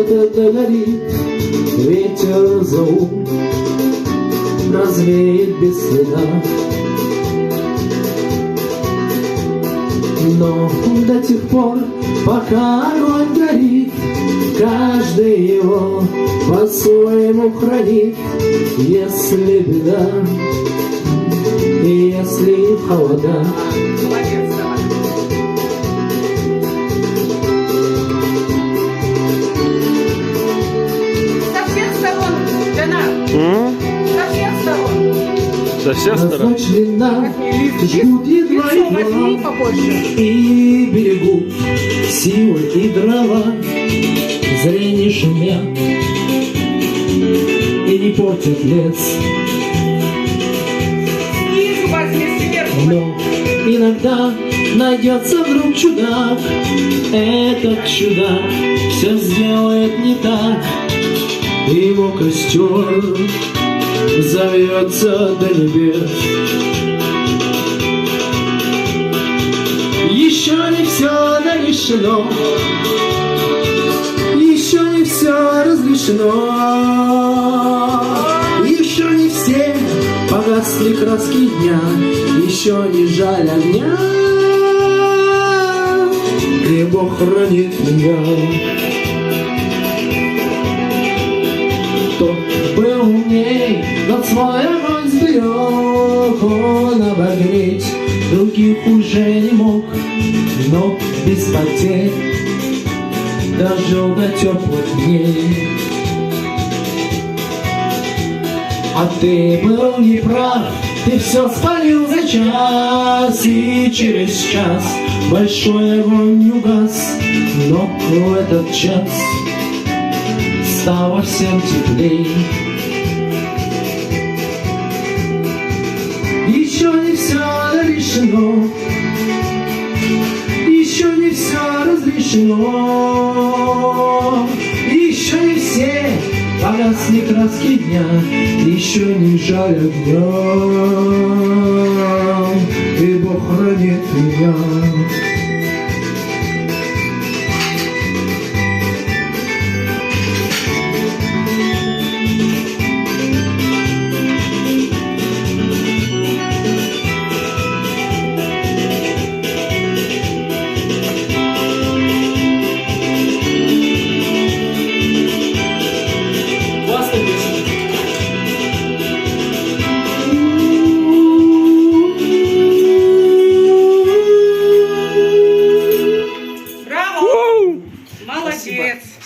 где-то догорит, ветер за ум развеет без следа. Но до тех пор, пока огонь горит, каждый его по-своему хранит. Если беда, если холода, Со всех сторон? ночь длинна, ждут едва и берегут силы и дрова. Зря не шумят и не портят лес. Но иногда найдется вдруг чудак. Этот чудак все сделает не так. Его костер зовется до небес. Еще не все решено, еще не все разрешено, еще не все погасли краски дня, еще не жаль огня, и Бог хранит меня. Кто был умней, над свой огонь сберег, он обогреть других уже не мог, но без потерь дожил до теплых дней. А ты был неправ, ты все спалил за час, и через час большой огонь не угас, но в этот час стало всем теплей. Еще не все решено, еще не все разрешено, еще не все погасли краски дня, еще не жаль огня, и Бог хранит меня.